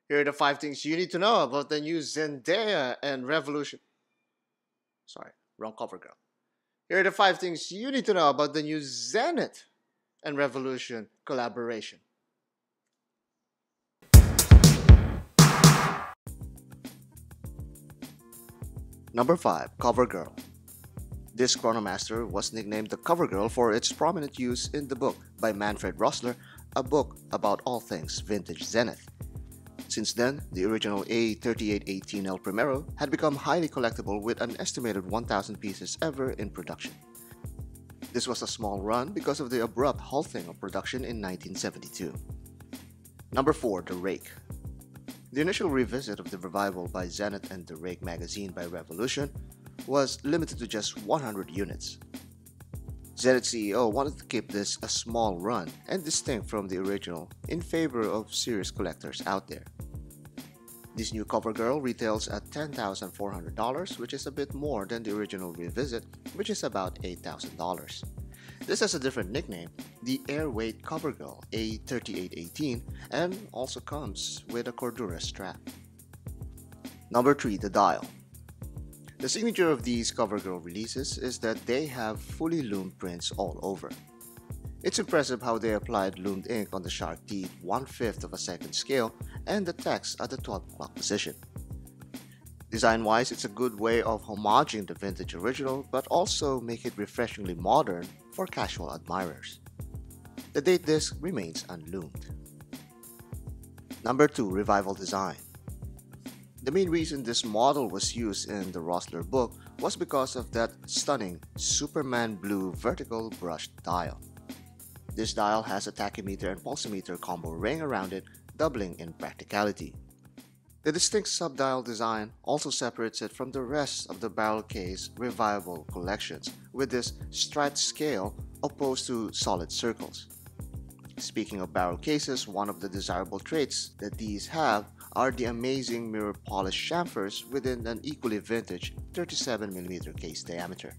Here are the 5 things you need to know about the new Zendaya and Revolution. Sorry, wrong cover girl. Here are the 5 things you need to know about the new Zenith and Revolution collaboration. Number 5. Cover Girl. This Chronomaster was nicknamed the Cover Girl for its prominent use in the book by Manfred Rossler, a book about all things vintage Zenith. Since then, the original A3818 El Primero had become highly collectible with an estimated 1,000 pieces ever in production. This was a small run because of the abrupt halting of production in 1972. Number 4. The Rake. The initial revisit of the revival by Zenith and the Rake magazine by Revolution was limited to just 100 units. Zenith CEO wanted to keep this a small run and distinct from the original in favor of serious collectors out there. This new cover girl retails at $10,400, which is a bit more than the original revisit, which is about $8,000. This has a different nickname, the Airweight cover girl A3818, and also comes with a Cordura strap. Number 3. The Dial. The signature of these CoverGirl releases is that they have fully loomed prints all over. It's impressive how they applied loomed ink on the shark teeth 1/5 of a second scale and the text at the 12 o'clock position. Design-wise, it's a good way of homaging the vintage original but also make it refreshingly modern for casual admirers. The date disc remains unloomed. Number 2. Revival Design. The main reason this model was used in the Rossler book was because of that stunning Superman blue vertical brushed dial. This dial has a tachymeter and pulsometer combo ring around it, doubling in practicality. The distinct subdial design also separates it from the rest of the barrel case revival collections with this striped scale opposed to solid circles. Speaking of barrel cases, one of the desirable traits that these have are the amazing mirror polished chamfers within an equally vintage 37mm case diameter.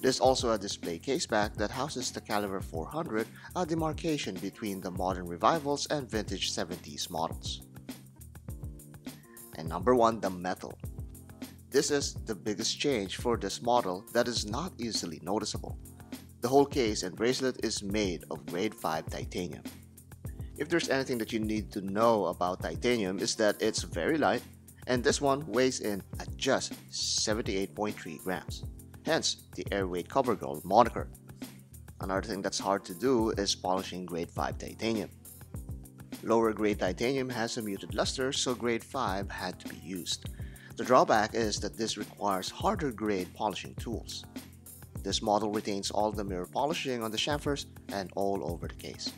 There's also a display case back that houses the caliber 400, a demarcation between the modern revivals and vintage 70s models. And number 1. The Metal. This is the biggest change for this model that is not easily noticeable. The whole case and bracelet is made of grade 5 titanium. If there's anything that you need to know about titanium is that it's very light, and this one weighs in at just 78.3 grams. Hence, the Airweight cover girl moniker. Another thing that's hard to do is polishing grade 5 titanium. Lower grade titanium has a muted luster, so grade 5 had to be used. The drawback is that this requires harder grade polishing tools. This model retains all the mirror polishing on the chamfers and all over the case.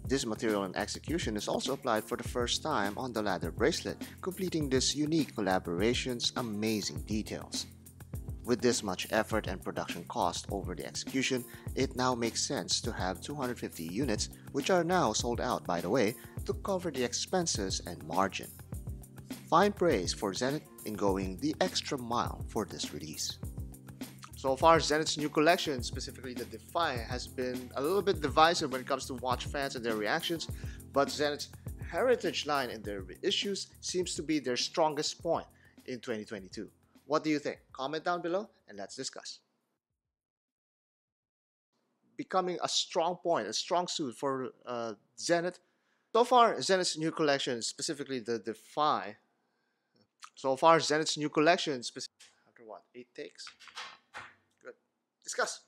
This material and execution is also applied for the first time on the ladder bracelet, completing this unique collaboration's amazing details. With this much effort and production cost over the execution, it now makes sense to have 250 units, which are now sold out by the way, to cover the expenses and margin. Fine praise for Zenith in going the extra mile for this release. So far, Zenith's new collection, specifically the Defy, has been a little bit divisive when it comes to watch fans and their reactions, but Zenith's heritage line and their reissues seems to be their strongest point in 2022. What do you think? Comment down below and let's discuss. Becoming a strong point, a strong suit for Zenith. So far, Zenith's new collection, specifically the Defy. So far, Zenith's new collection, after what, 8 takes? Good. Discuss.